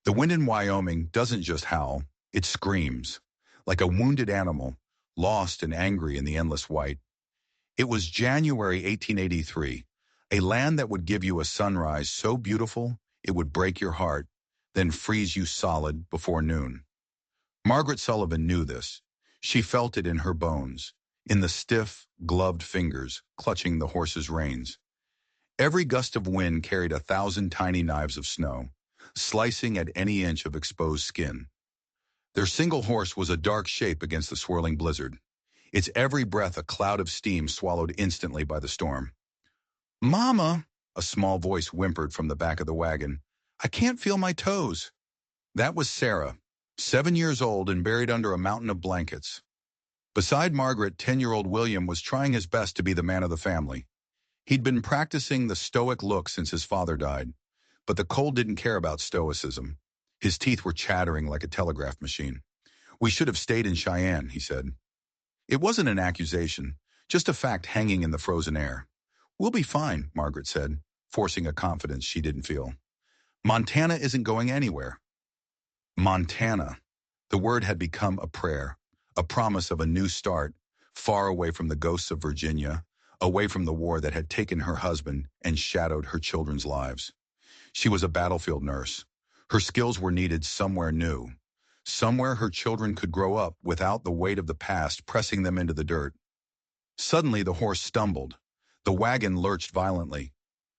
The wind in Wyoming doesn't just howl, it screams, like a wounded animal, lost and angry in the endless white. It was January 1883, a land that would give you a sunrise so beautiful it would break your heart, then freeze you solid before noon. Margaret Sullivan knew this. She felt it in her bones, in the stiff, gloved fingers clutching the horse's reins. Every gust of wind carried 1,000 tiny knives of snow, slicing at any inch of exposed skin. Their single horse was a dark shape against the swirling blizzard, its every breath a cloud of steam swallowed instantly by the storm. "Mama," a small voice whimpered from the back of the wagon, "I can't feel my toes." That was Sarah, 7 years old and buried under a mountain of blankets. Beside Margaret, 10-year-old William was trying his best to be the man of the family. He'd been practicing the stoic look since his father died, but the cold didn't care about stoicism. His teeth were chattering like a telegraph machine. "We should have stayed in Cheyenne," he said. It wasn't an accusation, just a fact hanging in the frozen air. "We'll be fine," Margaret said, forcing a confidence she didn't feel. "Montana isn't going anywhere." Montana. The word had become a prayer, a promise of a new start, far away from the ghosts of Virginia, away from the war that had taken her husband and shadowed her children's lives. She was a battlefield nurse. Her skills were needed somewhere new, somewhere her children could grow up without the weight of the past pressing them into the dirt. Suddenly the horse stumbled. The wagon lurched violently.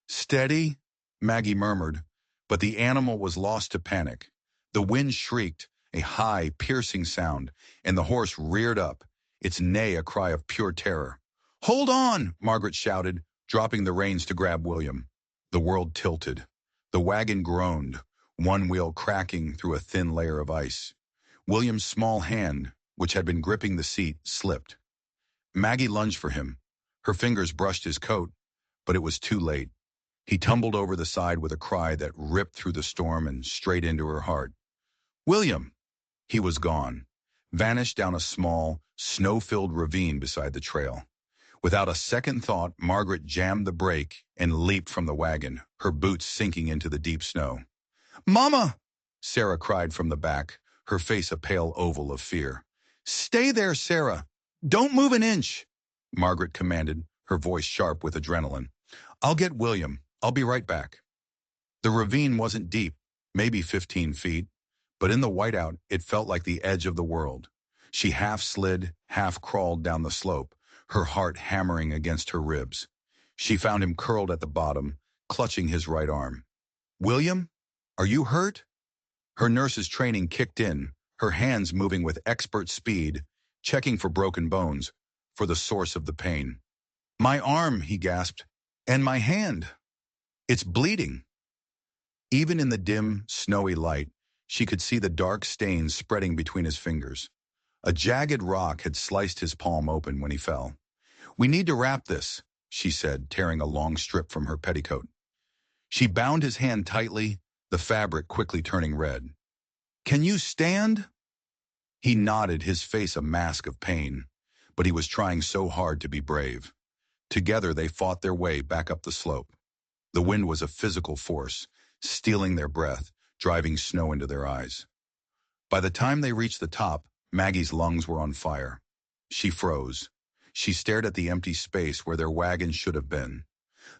"Steady," Maggie murmured, but the animal was lost to panic. The wind shrieked, a high, piercing sound, and the horse reared up, its neigh a cry of pure terror. "Hold on!" Margaret shouted, dropping the reins to grab William. The world tilted. The wagon groaned, one wheel cracking through a thin layer of ice. William's small hand, which had been gripping the seat, slipped. Maggie lunged for him. Her fingers brushed his coat, but it was too late. He tumbled over the side with a cry that ripped through the storm and straight into her heart. "William!" He was gone, vanished down a small, snow-filled ravine beside the trail. Without a second thought, Margaret jammed the brake and leaped from the wagon, her boots sinking into the deep snow. "Mama!" Sarah cried from the back, her face a pale oval of fear. "Stay there, Sarah! Don't move an inch!" Margaret commanded, her voice sharp with adrenaline. "I'll get William. I'll be right back." The ravine wasn't deep, maybe 15 feet, but in the whiteout it felt like the edge of the world. She half slid, half crawled down the slope, her heart hammering against her ribs. She found him curled at the bottom, clutching his right arm. "William, are you hurt?" Her nurse's training kicked in, her hands moving with expert speed, checking for broken bones, for the source of the pain. "My arm," he gasped, "and my hand. It's bleeding." Even in the dim, snowy light, she could see the dark stains spreading between his fingers. A jagged rock had sliced his palm open when he fell. "We need to wrap this," she said, tearing a long strip from her petticoat. She bound his hand tightly, the fabric quickly turning red. "Can you stand?" He nodded, his face a mask of pain, but he was trying so hard to be brave. Together they fought their way back up the slope. The wind was a physical force, stealing their breath, driving snow into their eyes. By the time they reached the top, Maggie's lungs were on fire. She froze. She stared at the empty space where their wagon should have been.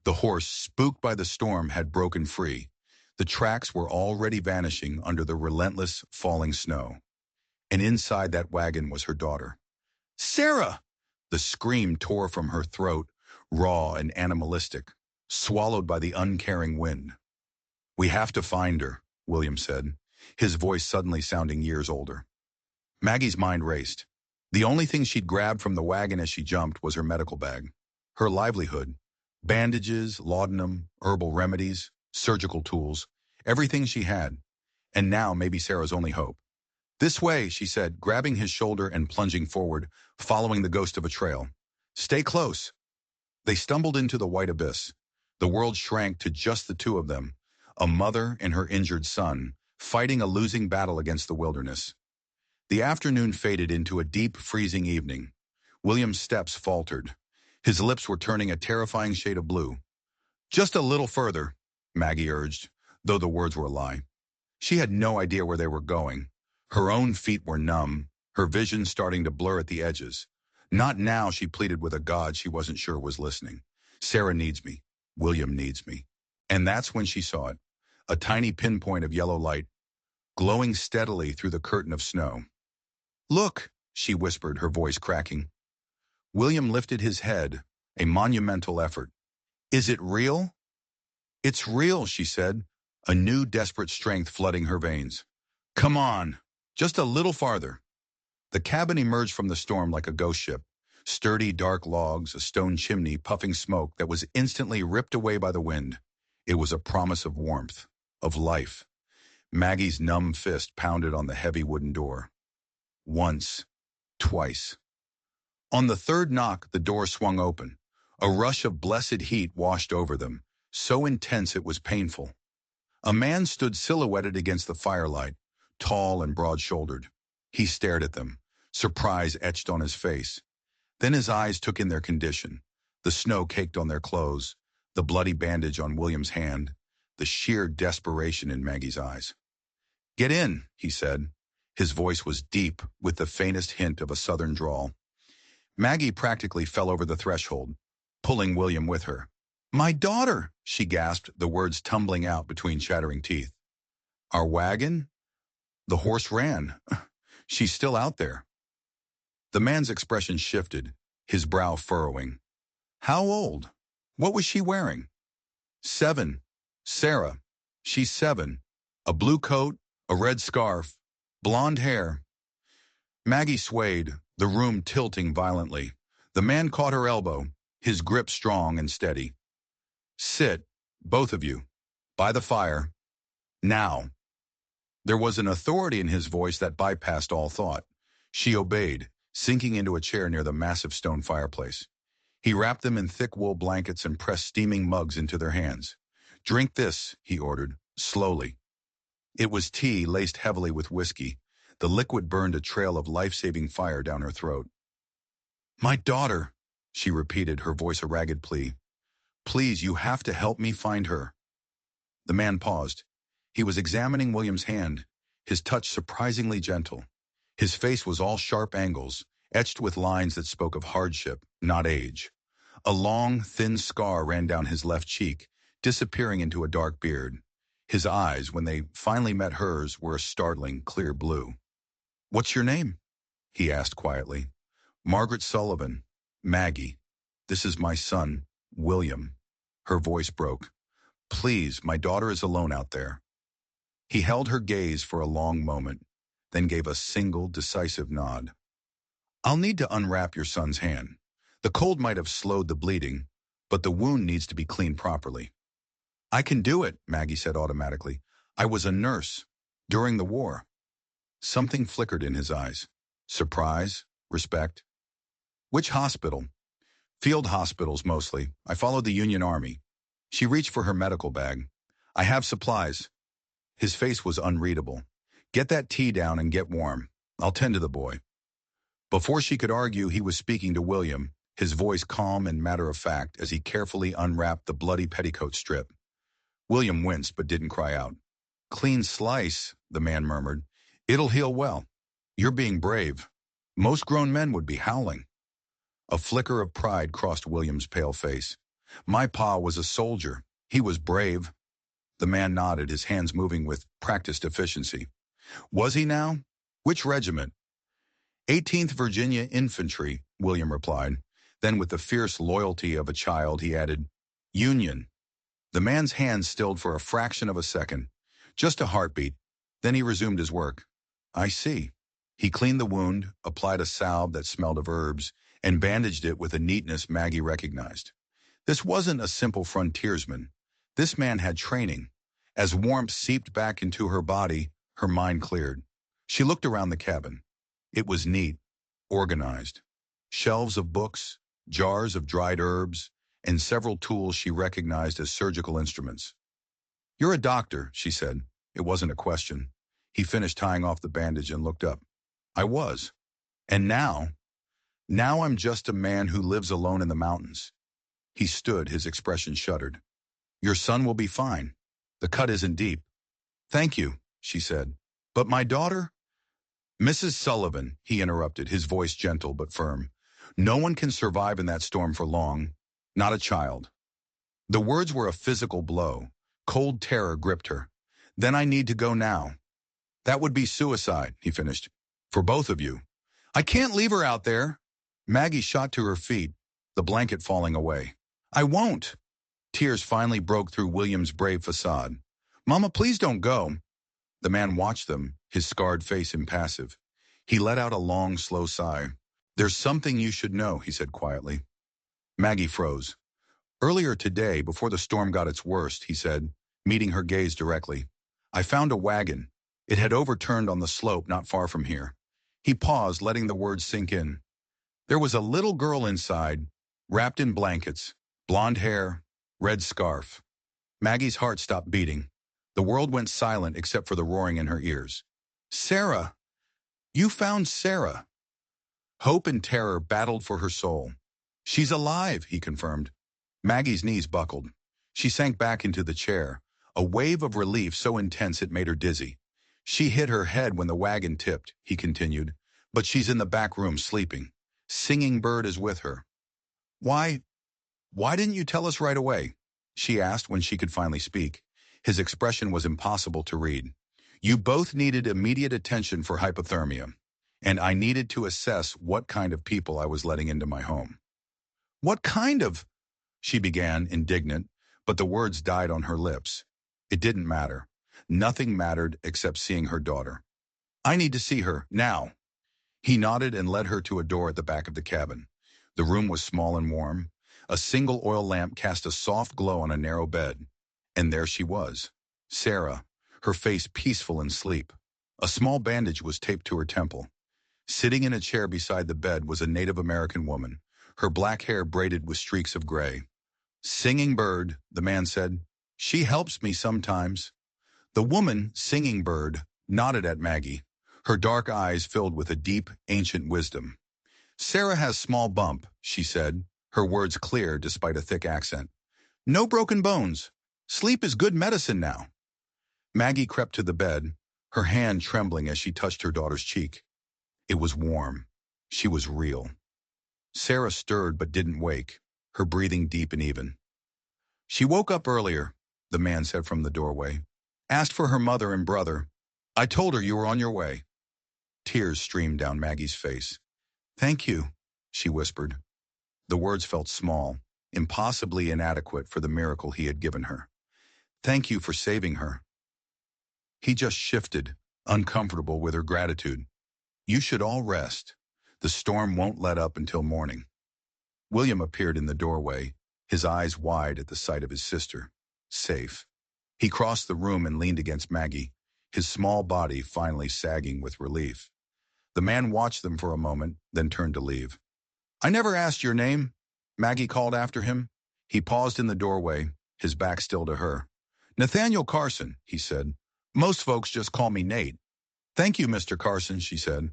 The horse, spooked by the storm, had broken free. The tracks were already vanishing under the relentless, falling snow. And inside that wagon was her daughter. "Sarah!" The scream tore from her throat, raw and animalistic, swallowed by the uncaring wind. "We have to find her," William said, his voice suddenly sounding years older. Maggie's mind raced. The only thing she'd grabbed from the wagon as she jumped was her medical bag. Her livelihood. Bandages, laudanum, herbal remedies, surgical tools, everything she had. And now maybe Sarah's only hope. "This way," she said, grabbing his shoulder and plunging forward, following the ghost of a trail. "Stay close." They stumbled into the white abyss. The world shrank to just the two of them, a mother and her injured son, fighting a losing battle against the wilderness. The afternoon faded into a deep, freezing evening. William's steps faltered. His lips were turning a terrifying shade of blue. "Just a little further," Maggie urged, though the words were a lie. She had no idea where they were going. Her own feet were numb, her vision starting to blur at the edges. Not now, she pleaded with a God she wasn't sure was listening. Sarah needs me. William needs me. And that's when she saw it. A tiny pinpoint of yellow light, glowing steadily through the curtain of snow. Look, she whispered, her voice cracking. William lifted his head, a monumental effort. Is it real? It's real, she said, a new desperate strength flooding her veins. Come on, just a little farther. The cabin emerged from the storm like a ghost ship. Sturdy, dark logs, a stone chimney puffing smoke that was instantly ripped away by the wind. It was a promise of warmth, of life. Maggie's numb fist pounded on the heavy wooden door. Once, twice. On the third knock, the door swung open. A rush of blessed heat washed over them, so intense it was painful. A man stood silhouetted against the firelight, tall and broad-shouldered. He stared at them, surprise etched on his face. Then his eyes took in their condition. The snow caked on their clothes, the bloody bandage on William's hand, the sheer desperation in Maggie's eyes. Get in, he said. His voice was deep, with the faintest hint of a southern drawl. Maggie practically fell over the threshold, pulling William with her. My daughter, she gasped, the words tumbling out between chattering teeth. Our wagon? The horse ran. She's still out there. The man's expression shifted, his brow furrowing. How old? What was she wearing? 7. Sarah. She's 7. A blue coat, a red scarf, blonde hair. Maggie swayed, the room tilting violently. The man caught her elbow, his grip strong and steady. Sit, both of you, by the fire. Now. There was an authority in his voice that bypassed all thought. She obeyed, sinking into a chair near the massive stone fireplace. He wrapped them in thick wool blankets and pressed steaming mugs into their hands. Drink this, he ordered, slowly. It was tea laced heavily with whiskey. The liquid burned a trail of life-saving fire down her throat. My daughter, she repeated, her voice a ragged plea. Please, you have to help me find her. The man paused. He was examining William's hand, his touch surprisingly gentle. His face was all sharp angles, etched with lines that spoke of hardship, not age. A long, thin scar ran down his left cheek, disappearing into a dark beard. His eyes, when they finally met hers, were a startling, clear blue. What's your name? He asked quietly. Margaret Sullivan. Maggie. This is my son, William. Her voice broke. Please, my daughter is alone out there. He held her gaze for a long moment, then gave a single, decisive nod. I'll need to unwrap your son's hand. The cold might have slowed the bleeding, but the wound needs to be cleaned properly. I can do it, Maggie said automatically. I was a nurse during the war. Something flickered in his eyes. Surprise, respect. Which hospital? Field hospitals, mostly. I followed the Union Army. She reached for her medical bag. I have supplies. His face was unreadable. Get that tea down and get warm. I'll tend to the boy. Before she could argue, he was speaking to William, his voice calm and matter-of-fact as he carefully unwrapped the bloody petticoat strip. William winced but didn't cry out. Clean slice, the man murmured. It'll heal well. You're being brave. Most grown men would be howling. A flicker of pride crossed William's pale face. My pa was a soldier. He was brave. The man nodded, his hands moving with practiced efficiency. Was he now? Which regiment? 18th Virginia Infantry, William replied. Then with the fierce loyalty of a child, he added, Union. The man's hands stilled for a fraction of a second. Just a heartbeat. Then he resumed his work. I see. He cleaned the wound, applied a salve that smelled of herbs, and bandaged it with a neatness Maggie recognized. This wasn't a simple frontiersman. This man had training. As warmth seeped back into her body, her mind cleared. She looked around the cabin. It was neat, organized. Shelves of books, jars of dried herbs, and several tools she recognized as surgical instruments. You're a doctor, she said. It wasn't a question. He finished tying off the bandage and looked up. I was. And now I'm just a man who lives alone in the mountains. He stood, his expression shuddered. Your son will be fine. The cut isn't deep. Thank you. she said. But my daughter? Mrs. Sullivan, he interrupted, his voice gentle but firm. No one can survive in that storm for long. Not a child. The words were a physical blow. Cold terror gripped her. Then I need to go now. That would be suicide, he finished. For both of you. I can't leave her out there. Maggie shot to her feet, the blanket falling away. I won't. Tears finally broke through William's brave facade. Mama, please don't go. The man watched them, his scarred face impassive. He let out a long, slow sigh. There's something you should know, he said quietly. Maggie froze. Earlier today, before the storm got its worst, he said, meeting her gaze directly. I found a wagon. It had overturned on the slope not far from here. He paused, letting the words sink in. There was a little girl inside, wrapped in blankets, blonde hair, red scarf. Maggie's heart stopped beating. The world went silent except for the roaring in her ears. Sarah! You found Sarah! Hope and terror battled for her soul. She's alive, he confirmed. Maggie's knees buckled. She sank back into the chair, a wave of relief so intense it made her dizzy. She hit her head when the wagon tipped, he continued, but she's in the back room sleeping. Singing Bird is with her. Why didn't you tell us right away? She asked when she could finally speak. His expression was impossible to read. You both needed immediate attention for hypothermia, and I needed to assess what kind of people I was letting into my home. What kind of? She began, indignant, but the words died on her lips. It didn't matter. Nothing mattered except seeing her daughter. I need to see her, now. He nodded and led her to a door at the back of the cabin. The room was small and warm. A single oil lamp cast a soft glow on a narrow bed. And there she was, Sarah, her face peaceful in sleep. A small bandage was taped to her temple. Sitting in a chair beside the bed was a Native American woman, her black hair braided with streaks of gray. Singing Bird, the man said. She helps me sometimes. The woman, Singing Bird, nodded at Maggie, her dark eyes filled with a deep, ancient wisdom. Sarah has small bump, she said, her words clear despite a thick accent. No broken bones. Sleep is good medicine now. Maggie crept to the bed, her hand trembling as she touched her daughter's cheek. It was warm. She was real. Sarah stirred but didn't wake, her breathing deep and even. She woke up earlier, the man said from the doorway. Asked for her mother and brother. I told her you were on your way. Tears streamed down Maggie's face. Thank you, she whispered. The words felt small, impossibly inadequate for the miracle he had given her. Thank you for saving her. He just shifted, uncomfortable with her gratitude. You should all rest. The storm won't let up until morning. William appeared in the doorway, his eyes wide at the sight of his sister. Safe. He crossed the room and leaned against Maggie, his small body finally sagging with relief. The man watched them for a moment, then turned to leave. I never asked your name, Maggie called after him. He paused in the doorway, his back still to her. Nathaniel Carson, he said. Most folks just call me Nate. Thank you, Mr. Carson, she said.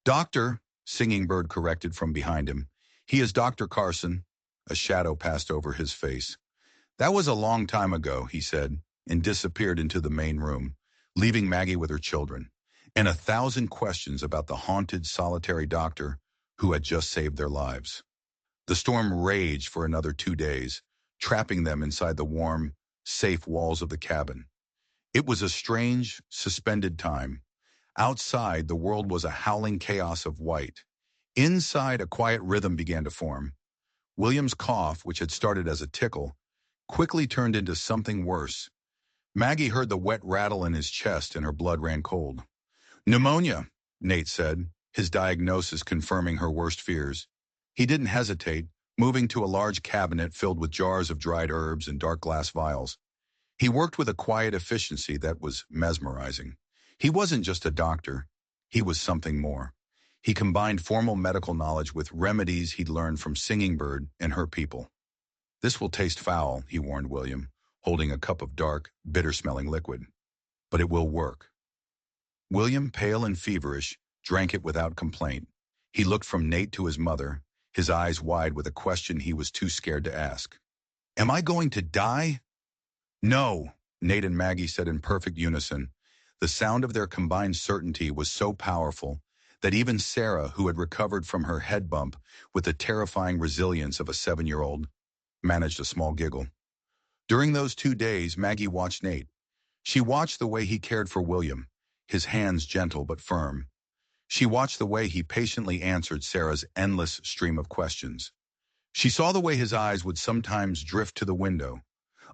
Doctor, Singing Bird corrected from behind him. He is Dr. Carson. A shadow passed over his face. That was a long time ago, he said, and disappeared into the main room, leaving Maggie with her children, and 1,000 questions about the haunted, solitary doctor who had just saved their lives. The storm raged for another 2 days, trapping them inside the warm, safe walls of the cabin. It was a strange, suspended time. Outside, the world was a howling chaos of white. Inside, a quiet rhythm began to form. William's cough, which had started as a tickle, quickly turned into something worse. Maggie heard the wet rattle in his chest and her blood ran cold. Pneumonia, Nate said, his diagnosis confirming her worst fears. He didn't hesitate, moving to a large cabinet filled with jars of dried herbs and dark glass vials. He worked with a quiet efficiency that was mesmerizing. He wasn't just a doctor. He was something more. He combined formal medical knowledge with remedies he'd learned from Singing Bird and her people. This will taste foul, he warned William, holding a cup of dark, bitter-smelling liquid. But it will work. William, pale and feverish, drank it without complaint. He looked from Nate to his mother, his eyes wide with a question he was too scared to ask. Am I going to die? No, Nate and Maggie said in perfect unison. The sound of their combined certainty was so powerful that even Sarah, who had recovered from her head bump with the terrifying resilience of a 7-year-old, managed a small giggle. During those 2 days, Maggie watched Nate. She watched the way he cared for William, his hands gentle but firm. She watched the way he patiently answered Sarah's endless stream of questions. She saw the way his eyes would sometimes drift to the window,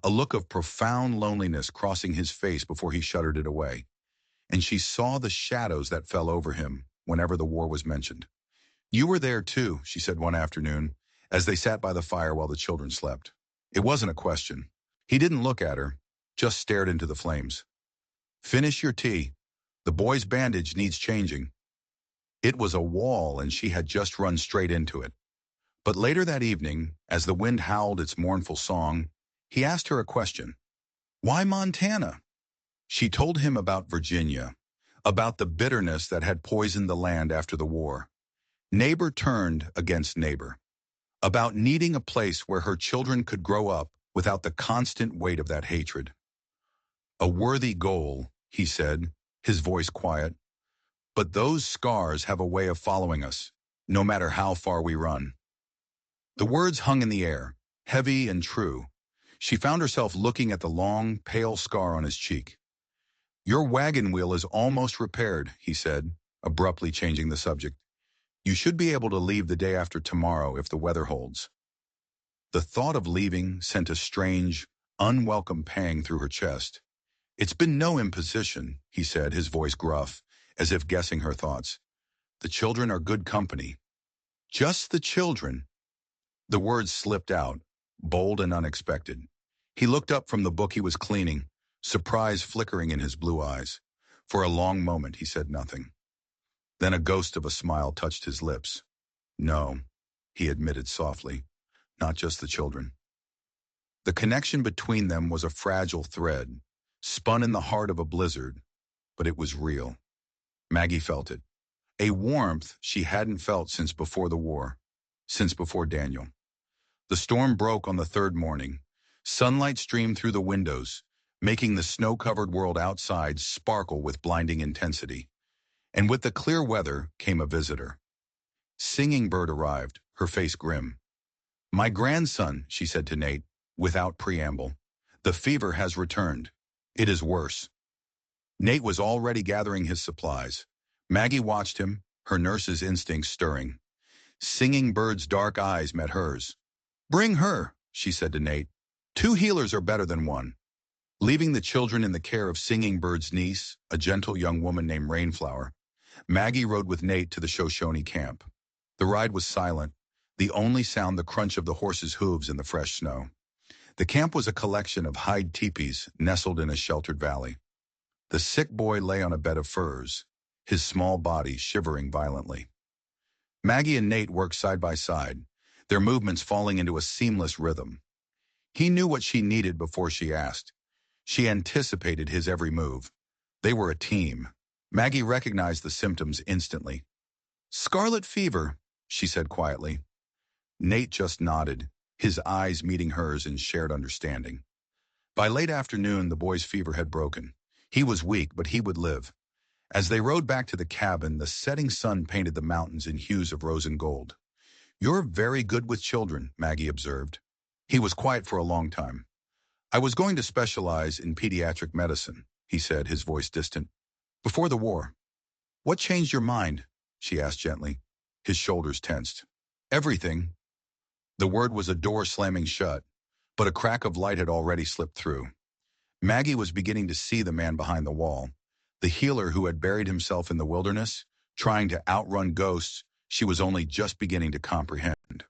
a look of profound loneliness crossing his face before he shuttered it away. And she saw the shadows that fell over him whenever the war was mentioned. "You were there too," she said one afternoon, as they sat by the fire while the children slept. It wasn't a question. He didn't look at her, just stared into the flames. "Finish your tea. The boy's bandage needs changing." It was a wall, and she had just run straight into it. But later that evening, as the wind howled its mournful song, he asked her a question. "Why Montana?" She told him about Virginia, about the bitterness that had poisoned the land after the war. Neighbor turned against neighbor, about needing a place where her children could grow up without the constant weight of that hatred. "A worthy goal," he said, his voice quiet, "but those scars have a way of following us, no matter how far we run." The words hung in the air, heavy and true. She found herself looking at the long, pale scar on his cheek. "Your wagon wheel is almost repaired," he said, abruptly changing the subject. "You should be able to leave the day after tomorrow if the weather holds." The thought of leaving sent a strange, unwelcome pang through her chest. "It's been no imposition," he said, his voice gruff, as if guessing her thoughts. "The children are good company." "Just the children?" The words slipped out, bold and unexpected. He looked up from the book he was cleaning, surprise flickering in his blue eyes. For a long moment he said nothing. Then a ghost of a smile touched his lips. "No," he admitted softly, "not just the children." The connection between them was a fragile thread, spun in the heart of a blizzard, but it was real. Maggie felt it. A warmth she hadn't felt since before the war, since before Daniel. The storm broke on the third morning. Sunlight streamed through the windows, making the snow-covered world outside sparkle with blinding intensity. And with the clear weather came a visitor. Singing Bird arrived, her face grim. "My grandson," she said to Nate, without preamble. "The fever has returned. It is worse." Nate was already gathering his supplies. Maggie watched him, her nurse's instincts stirring. Singing Bird's dark eyes met hers. "Bring her," she said to Nate. "2 healers are better than 1. Leaving the children in the care of Singing Bird's niece, a gentle young woman named Rainflower, Maggie rode with Nate to the Shoshone camp. The ride was silent, the only sound the crunch of the horses' hooves in the fresh snow. The camp was a collection of hide teepees nestled in a sheltered valley. The sick boy lay on a bed of furs, his small body shivering violently. Maggie and Nate worked side by side, their movements falling into a seamless rhythm. He knew what she needed before she asked. She anticipated his every move. They were a team. Maggie recognized the symptoms instantly. "Scarlet fever," she said quietly. Nate just nodded, his eyes meeting hers in shared understanding. By late afternoon, the boy's fever had broken. He was weak, but he would live. As they rode back to the cabin, the setting sun painted the mountains in hues of rose and gold. "You're very good with children," Maggie observed. He was quiet for a long time. "I was going to specialize in pediatric medicine," he said, his voice distant. "Before the war." "What changed your mind?" she asked gently. His shoulders tensed. "Everything." The word was a door slamming shut, but a crack of light had already slipped through. Maggie was beginning to see the man behind the wall, the healer who had buried himself in the wilderness, trying to outrun ghosts she was only just beginning to comprehend.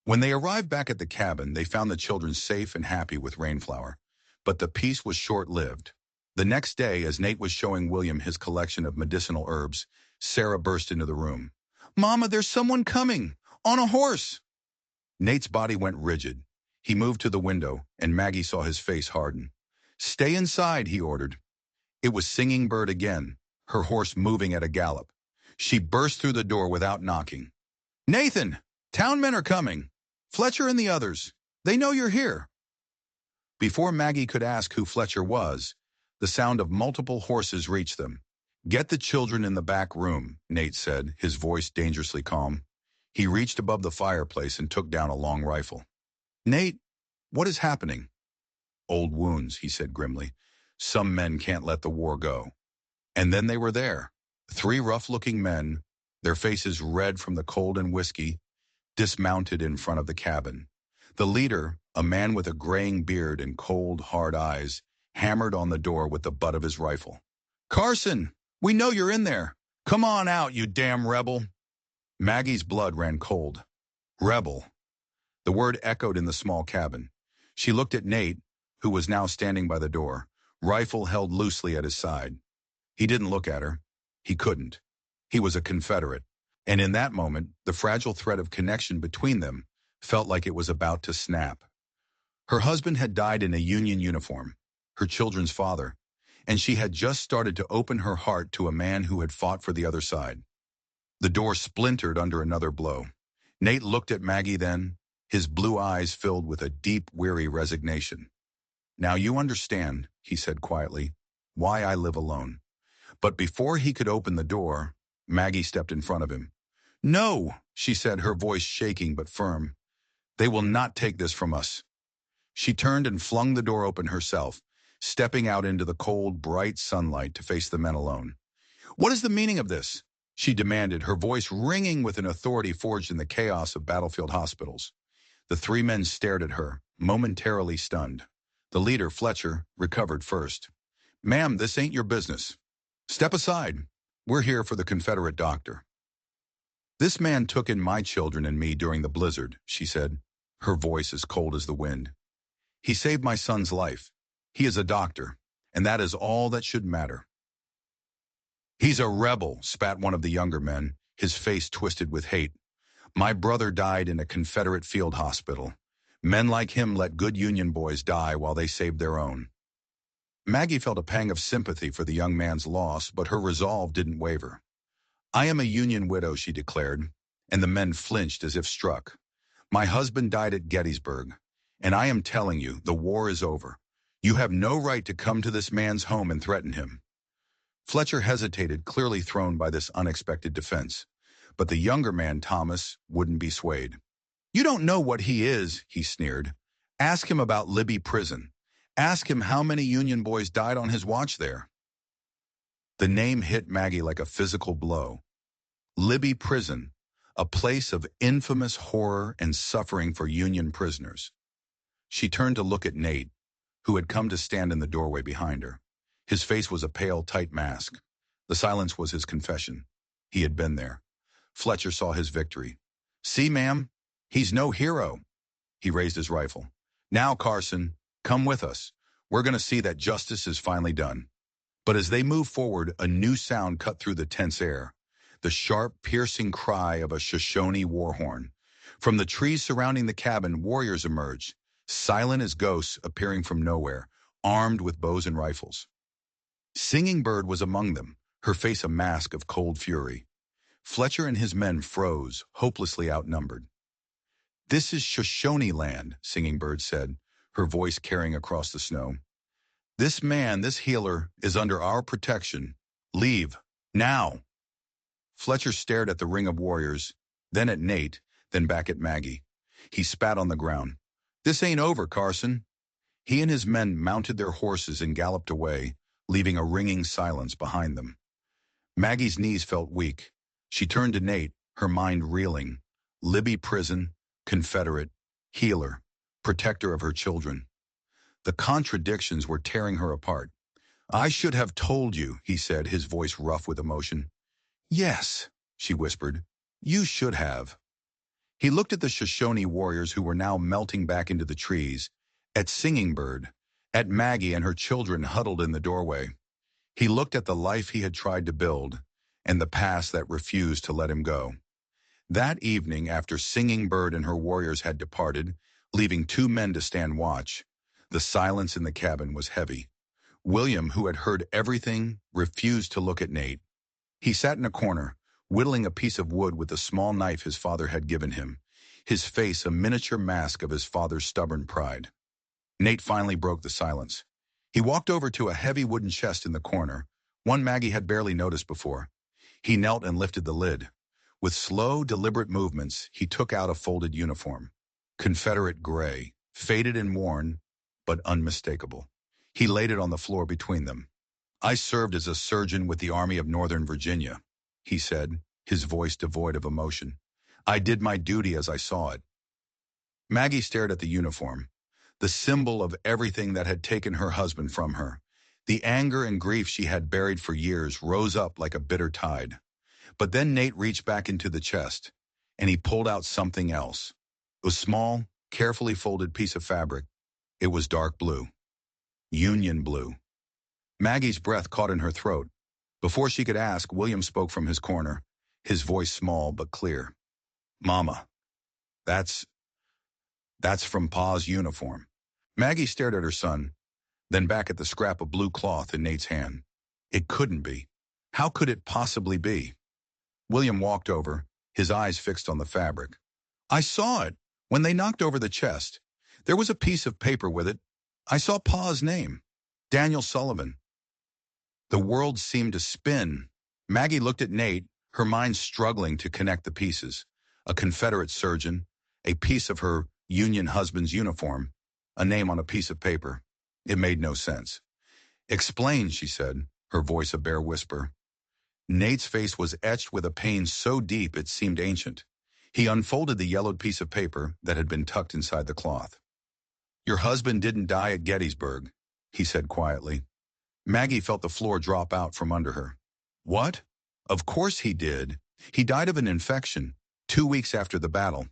When they arrived back at the cabin, they found the children safe and happy with Rainflower. But the peace was short-lived. The next day, as Nate was showing William his collection of medicinal herbs, Sarah burst into the room. "Mama, there's someone coming! On a horse!" Nate's body went rigid. He moved to the window, and Maggie saw his face harden. "Stay inside," he ordered. It was Singing Bird again, her horse moving at a gallop. She burst through the door without knocking. "Nathan! Town men are coming! Fletcher and the others. They know you're here." Before Maggie could ask who Fletcher was, The sound of multiple horses reached them. "Get the children in the back room," Nate said, his voice dangerously calm. He reached above the fireplace and took down a long rifle. "Nate, what is happening?" "Old wounds," he said grimly. "Some men can't let the war go." And then they were there. Three rough-looking men, their faces red from the cold and whiskey, dismounted in front of the cabin. The leader, a man with a graying beard and cold, hard eyes, hammered on the door with the butt of his rifle. "Carson, we know you're in there. Come on out, you damn rebel." Maggie's blood ran cold. Rebel. The word echoed in the small cabin. She looked at Nate, who was now standing by the door, rifle held loosely at his side. He didn't look at her. He couldn't. He was a Confederate. And in that moment, the fragile thread of connection between them felt like it was about to snap. Her husband had died in a Union uniform, her children's father, and she had just started to open her heart to a man who had fought for the other side. The door splintered under another blow. Nate looked at Maggie then, his blue eyes filled with a deep, weary resignation. "Now you understand," he said quietly, "why I live alone." But before he could open the door, Maggie stepped in front of him. "No," she said, her voice shaking but firm. "They will not take this from us." She turned and flung the door open herself, stepping out into the cold, bright sunlight to face the men alone. "What is the meaning of this?" she demanded, her voice ringing with an authority forged in the chaos of battlefield hospitals. The three men stared at her, momentarily stunned. The leader, Fletcher, recovered first. "Ma'am, this ain't your business. Step aside. We're here for the Confederate doctor." "This man took in my children and me during the blizzard," she said, her voice as cold as the wind. "He saved my son's life. He is a doctor, and that is all that should matter." "He's a rebel," spat one of the younger men, his face twisted with hate. "My brother died in a Confederate field hospital. Men like him let good Union boys die while they saved their own." Maggie felt a pang of sympathy for the young man's loss, but her resolve didn't waver. "I am a Union widow," she declared, and the men flinched as if struck. "My husband died at Gettysburg, and I am telling you, the war is over. You have no right to come to this man's home and threaten him." Fletcher hesitated, clearly thrown by this unexpected defense. But the younger man, Thomas, wouldn't be swayed. "You don't know what he is," he sneered. "Ask him about Libby Prison. Ask him how many Union boys died on his watch there." The name hit Maggie like a physical blow. Libby Prison, a place of infamous horror and suffering for Union prisoners. She turned to look at Nate, who had come to stand in the doorway behind her. His face was a pale, tight mask. The silence was his confession. He had been there. Fletcher saw his victory. "See, ma'am, he's no hero." He raised his rifle. "Now, Carson, come with us. We're going to see that justice is finally done." But as they moved forward, a new sound cut through the tense air. The sharp, piercing cry of a Shoshone war horn. From the trees surrounding the cabin, warriors emerged, silent as ghosts appearing from nowhere, armed with bows and rifles. Singing Bird was among them, her face a mask of cold fury. Fletcher and his men froze, hopelessly outnumbered. "This is Shoshone land," Singing Bird said, her voice carrying across the snow. "This man, this healer, is under our protection. Leave, now." Fletcher stared at the ring of warriors, then at Nate, then back at Maggie. He spat on the ground. "This ain't over, Carson." He and his men mounted their horses and galloped away, leaving a ringing silence behind them. Maggie's knees felt weak. She turned to Nate, her mind reeling. Libby Prison, Confederate, healer, protector of her children. The contradictions were tearing her apart. "I should have told you," he said, his voice rough with emotion. "Yes," she whispered, "you should have." He looked at the Shoshone warriors who were now melting back into the trees, at Singing Bird, at Maggie and her children huddled in the doorway. He looked at the life he had tried to build, and the past that refused to let him go. That evening, after Singing Bird and her warriors had departed, leaving two men to stand watch, the silence in the cabin was heavy. William, who had heard everything, refused to look at Nate. He sat in a corner, whittling a piece of wood with the small knife his father had given him, his face a miniature mask of his father's stubborn pride. Nate finally broke the silence. He walked over to a heavy wooden chest in the corner, one Maggie had barely noticed before. He knelt and lifted the lid. With slow, deliberate movements, he took out a folded uniform. Confederate gray, faded and worn, but unmistakable. He laid it on the floor between them. "I served as a surgeon with the Army of Northern Virginia," he said, his voice devoid of emotion. "I did my duty as I saw it." Maggie stared at the uniform, the symbol of everything that had taken her husband from her. The anger and grief she had buried for years rose up like a bitter tide. But then Nate reached back into the chest, and he pulled out something else. A small, carefully folded piece of fabric. It was dark blue. Union blue. Maggie's breath caught in her throat. Before she could ask, William spoke from his corner, his voice small but clear. "Mama, that's from Pa's uniform." Maggie stared at her son, then back at the scrap of blue cloth in Nate's hand. It couldn't be. How could it possibly be? William walked over, his eyes fixed on the fabric. "I saw it. When they knocked over the chest, there was a piece of paper with it. I saw Pa's name. Daniel Sullivan." The world seemed to spin. Maggie looked at Nate, her mind struggling to connect the pieces. A Confederate surgeon, a piece of her Union husband's uniform, a name on a piece of paper. It made no sense. "Explain," she said, her voice a bare whisper. Nate's face was etched with a pain so deep it seemed ancient. He unfolded the yellowed piece of paper that had been tucked inside the cloth. "Your husband didn't die at Gettysburg," he said quietly. Maggie felt the floor drop out from under her. "What? Of course he did. He died of an infection, 2 weeks after the battle."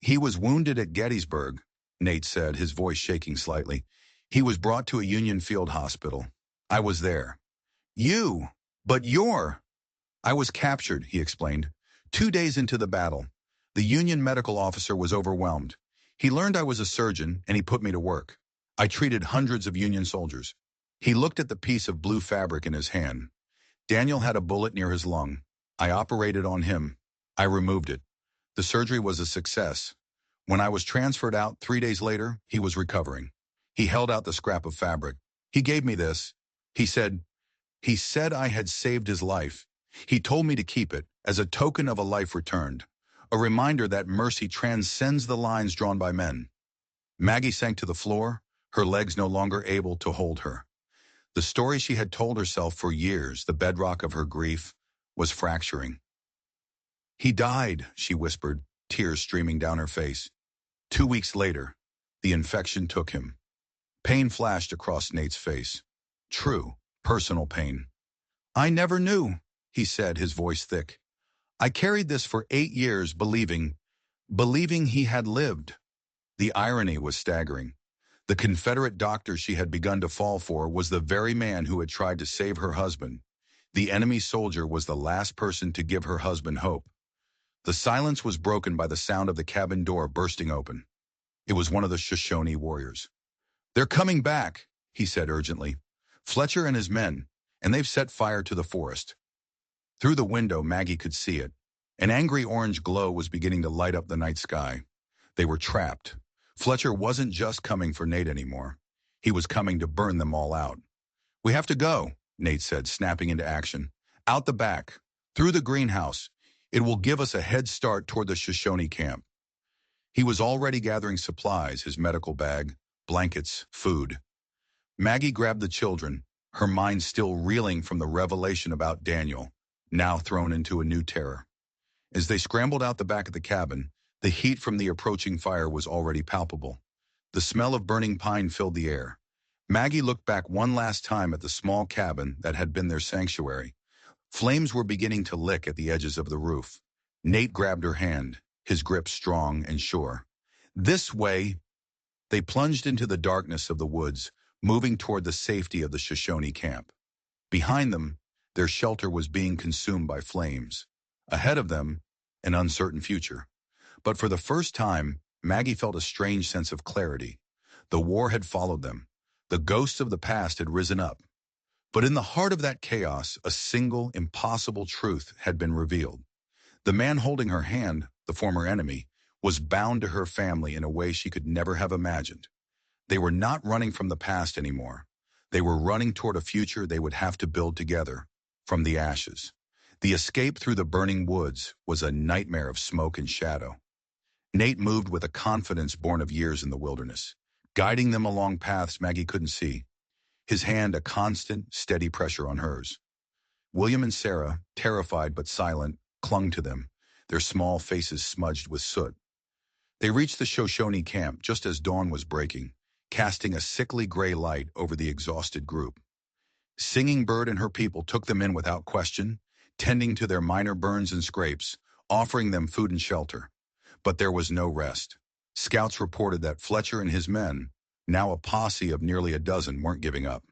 "He was wounded at Gettysburg," Nate said, his voice shaking slightly. "He was brought to a Union field hospital. I was there." "You? But you're—" "I was captured," he explained. 2 days into the battle. The Union medical officer was overwhelmed. He learned I was a surgeon, and he put me to work. I treated hundreds of Union soldiers. He looked at the piece of blue fabric in his hand. "Daniel had a bullet near his lung. I operated on him. I removed it. The surgery was a success. When I was transferred out 3 days later, he was recovering." He held out the scrap of fabric. "He gave me this. He said I had saved his life. He told me to keep it as a token of a life returned, a reminder that mercy transcends the lines drawn by men." Maggie sank to the floor, her legs no longer able to hold her. The story she had told herself for years, the bedrock of her grief, was fracturing. "He died," she whispered, tears streaming down her face. 2 weeks later, the infection took him. Pain flashed across Nate's face. True, personal pain. "I never knew," he said, his voice thick. "I carried this for 8 years, believing he had lived." The irony was staggering. The Confederate doctor she had begun to fall for was the very man who had tried to save her husband. The enemy soldier was the last person to give her husband hope. The silence was broken by the sound of the cabin door bursting open. It was one of the Shoshone warriors. "They're coming back," he said urgently. "Fletcher and his men, and they've set fire to the forest." Through the window, Maggie could see it. An angry orange glow was beginning to light up the night sky. They were trapped. Fletcher wasn't just coming for Nate anymore. He was coming to burn them all out. "We have to go," Nate said, snapping into action. "Out the back, through the greenhouse. It will give us a head start toward the Shoshone camp." He was already gathering supplies, his medical bag, blankets, food. Maggie grabbed the children, her mind still reeling from the revelation about Daniel, now thrown into a new terror. As they scrambled out the back of the cabin, the heat from the approaching fire was already palpable. The smell of burning pine filled the air. Maggie looked back one last time at the small cabin that had been their sanctuary. Flames were beginning to lick at the edges of the roof. Nate grabbed her hand, his grip strong and sure. "This way!" They plunged into the darkness of the woods, moving toward the safety of the Shoshone camp. Behind them, their shelter was being consumed by flames. Ahead of them, an uncertain future. But for the first time, Maggie felt a strange sense of clarity. The war had followed them. The ghosts of the past had risen up. But in the heart of that chaos, a single, impossible truth had been revealed. The man holding her hand, the former enemy, was bound to her family in a way she could never have imagined. They were not running from the past anymore. They were running toward a future they would have to build together, from the ashes. The escape through the burning woods was a nightmare of smoke and shadow. Nate moved with a confidence born of years in the wilderness, guiding them along paths Maggie couldn't see, his hand a constant, steady pressure on hers. William and Sarah, terrified but silent, clung to them, their small faces smudged with soot. They reached the Shoshone camp just as dawn was breaking, casting a sickly gray light over the exhausted group. Singing Bird and her people took them in without question, tending to their minor burns and scrapes, offering them food and shelter. But there was no rest. Scouts reported that Fletcher and his men, now a posse of nearly a dozen, weren't giving up.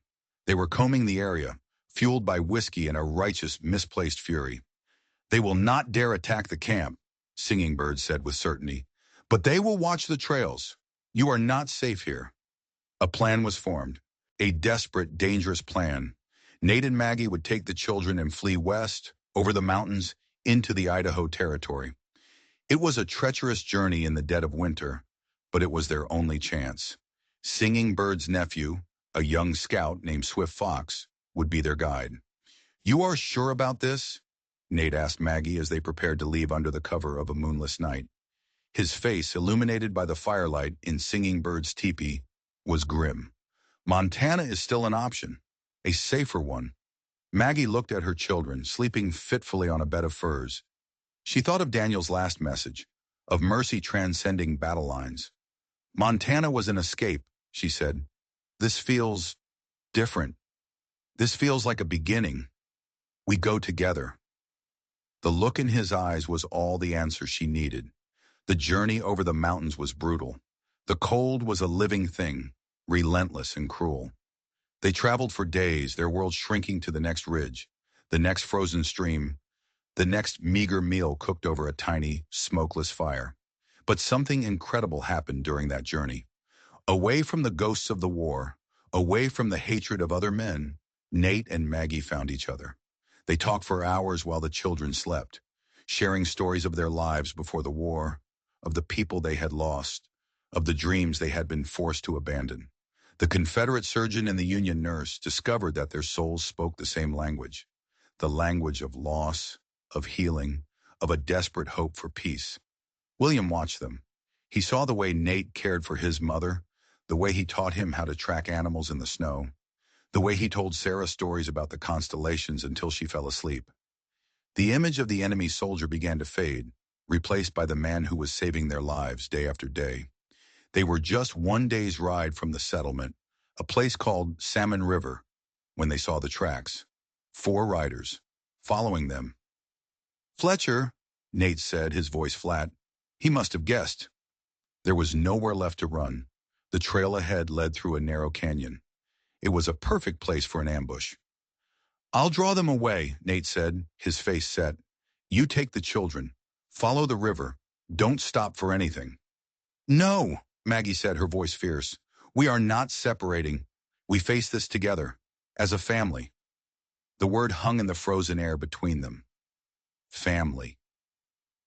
They were combing the area, fueled by whiskey and a righteous, misplaced fury. "They will not dare attack the camp," Singing Bird said with certainty. "But they will watch the trails. You are not safe here." A plan was formed. A desperate, dangerous plan. Nate and Maggie would take the children and flee west, over the mountains, into the Idaho Territory. It was a treacherous journey in the dead of winter, but it was their only chance. Singing Bird's nephew, a young scout named Swift Fox, would be their guide. "You are sure about this?" Nate asked Maggie as they prepared to leave under the cover of a moonless night. His face, illuminated by the firelight in Singing Bird's teepee, was grim. "Montana is still an option, a safer one." Maggie looked at her children, sleeping fitfully on a bed of furs. She thought of Daniel's last message, of mercy transcending battle lines. "Montana was an escape," she said. "This feels different. This feels like a beginning. We go together." The look in his eyes was all the answer she needed. The journey over the mountains was brutal. The cold was a living thing, relentless and cruel. They traveled for days, their world shrinking to the next ridge, the next frozen stream, the next meager meal cooked over a tiny, smokeless fire. But something incredible happened during that journey. Away from the ghosts of the war, away from the hatred of other men, Nate and Maggie found each other. They talked for hours while the children slept, sharing stories of their lives before the war, of the people they had lost, of the dreams they had been forced to abandon. The Confederate surgeon and the Union nurse discovered that their souls spoke the same language, the language of loss, of healing, of a desperate hope for peace. William watched them. He saw the way Nate cared for his mother, the way he taught him how to track animals in the snow, the way he told Sarah stories about the constellations until she fell asleep. The image of the enemy soldier began to fade, replaced by the man who was saving their lives day after day. They were just one day's ride from the settlement, a place called Salmon River, when they saw the tracks. 4 riders, following them. "Fletcher," Nate said, his voice flat. He must have guessed. There was nowhere left to run. The trail ahead led through a narrow canyon. It was a perfect place for an ambush. "I'll draw them away," Nate said, his face set. "You take the children. Follow the river. Don't stop for anything." "No," Maggie said, her voice fierce. "We are not separating. We face this together, as a family." The word hung in the frozen air between them. Family.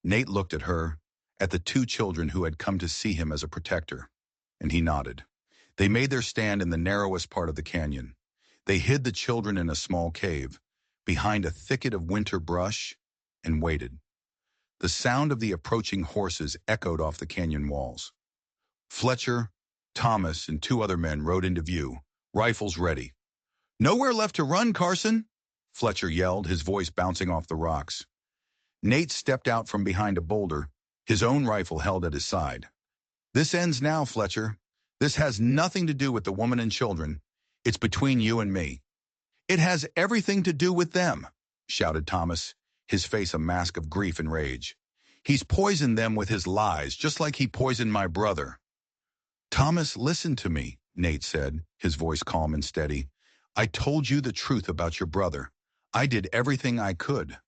Nate looked at her, at the 2 children who had come to see him as a protector, and he nodded. They made their stand in the narrowest part of the canyon. They hid the children in a small cave, behind a thicket of winter brush, and waited. The sound of the approaching horses echoed off the canyon walls. Fletcher, Thomas, and 2 other men rode into view, rifles ready. "Nowhere left to run, Carson," Fletcher yelled, his voice bouncing off the rocks. Nate stepped out from behind a boulder, his own rifle held at his side. "This ends now, Fletcher. This has nothing to do with the woman and children. It's between you and me." "It has everything to do with them," shouted Thomas, his face a mask of grief and rage. "He's poisoned them with his lies, just like he poisoned my brother." "Thomas, listen to me," Nate said, his voice calm and steady. "I told you the truth about your brother. I did everything I could."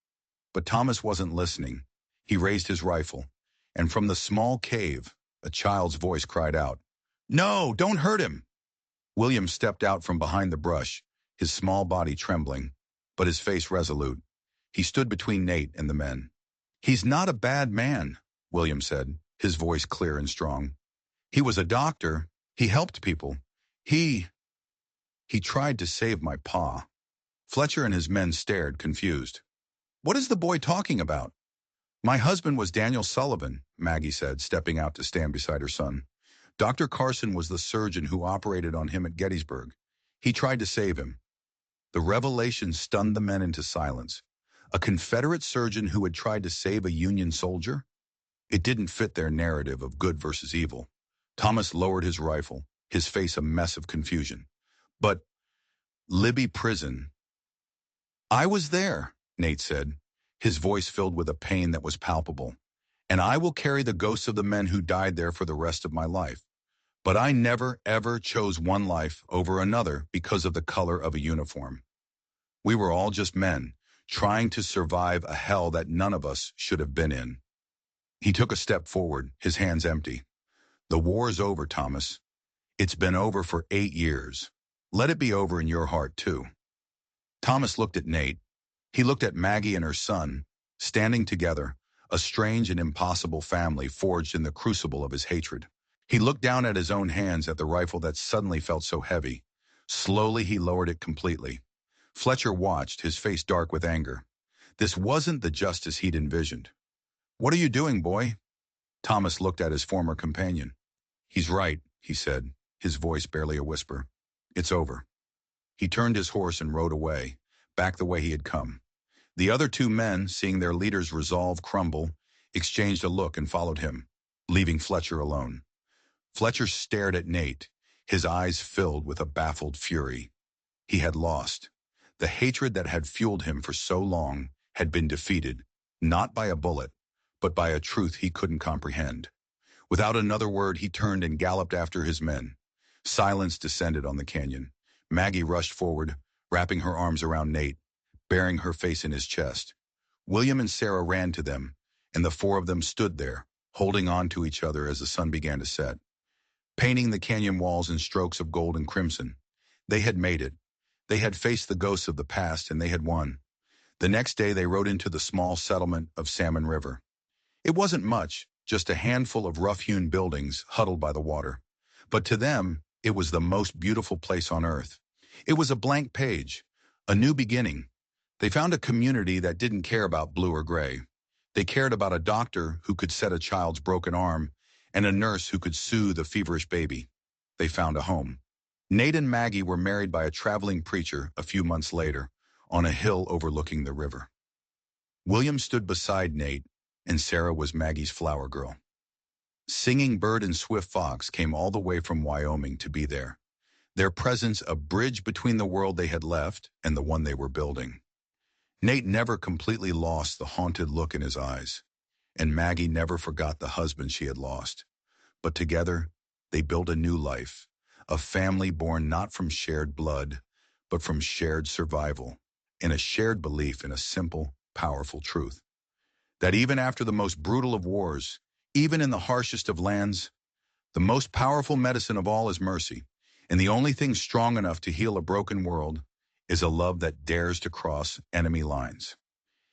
But Thomas wasn't listening. He raised his rifle, and from the small cave, a child's voice cried out, "No, don't hurt him." William stepped out from behind the brush, his small body trembling, but his face resolute. He stood between Nate and the men. "He's not a bad man," William said, his voice clear and strong. "He was a doctor. He helped people. He..." He tried to save my pa. Fletcher and his men stared, confused. What is the boy talking about? My husband was Daniel Sullivan, Maggie said, stepping out to stand beside her son. Dr. Carson was the surgeon who operated on him at Gettysburg. He tried to save him. The revelation stunned the men into silence. A Confederate surgeon who had tried to save a Union soldier? It didn't fit their narrative of good versus evil. Thomas lowered his rifle, his face a mess of confusion. But Libby Prison. I was there, Nate said, his voice filled with a pain that was palpable. And I will carry the ghosts of the men who died there for the rest of my life. But I never, ever chose one life over another because of the color of a uniform. We were all just men, trying to survive a hell that none of us should have been in. He took a step forward, his hands empty. The war's over, Thomas. It's been over for 8 years. Let it be over in your heart, too. Thomas looked at Nate. He looked at Maggie and her son, standing together, a strange and impossible family forged in the crucible of his hatred. He looked down at his own hands at the rifle that suddenly felt so heavy. Slowly, he lowered it completely. Fletcher watched, his face dark with anger. This wasn't the justice he'd envisioned. What are you doing, boy? Thomas looked at his former companion. He's right, he said, his voice barely a whisper. It's over. He turned his horse and rode away, back the way he had come. The other 2 men, seeing their leader's resolve crumble, exchanged a look and followed him, leaving Fletcher alone. Fletcher stared at Nate, his eyes filled with a baffled fury. He had lost. The hatred that had fueled him for so long had been defeated, not by a bullet, but by a truth he couldn't comprehend. Without another word, he turned and galloped after his men. Silence descended on the canyon. Maggie rushed forward, wrapping her arms around Nate, burying her face in his chest. William and Sarah ran to them, and the 4 of them stood there, holding on to each other as the sun began to set, painting the canyon walls in strokes of gold and crimson. They had made it. They had faced the ghosts of the past, and they had won. The next day, they rode into the small settlement of Salmon River. It wasn't much, just a handful of rough-hewn buildings huddled by the water. But to them, it was the most beautiful place on earth. It was a blank page, a new beginning. They found a community that didn't care about blue or gray. They cared about a doctor who could set a child's broken arm and a nurse who could soothe a feverish baby. They found a home. Nate and Maggie were married by a traveling preacher a few months later, on a hill overlooking the river. William stood beside Nate, and Sarah was Maggie's flower girl. Singing Bird and Swift Fox came all the way from Wyoming to be there, their presence a bridge between the world they had left and the one they were building. Nate never completely lost the haunted look in his eyes, and Maggie never forgot the husband she had lost. But together, they built a new life, a family born not from shared blood, but from shared survival, and a shared belief in a simple, powerful truth. That even after the most brutal of wars, even in the harshest of lands, the most powerful medicine of all is mercy, and the only thing strong enough to heal a broken world is a love that dares to cross enemy lines.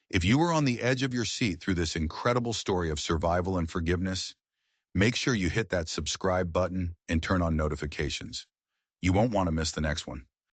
If you were on the edge of your seat through this incredible story of survival and forgiveness, make sure you hit that subscribe button and turn on notifications. You won't want to miss the next one.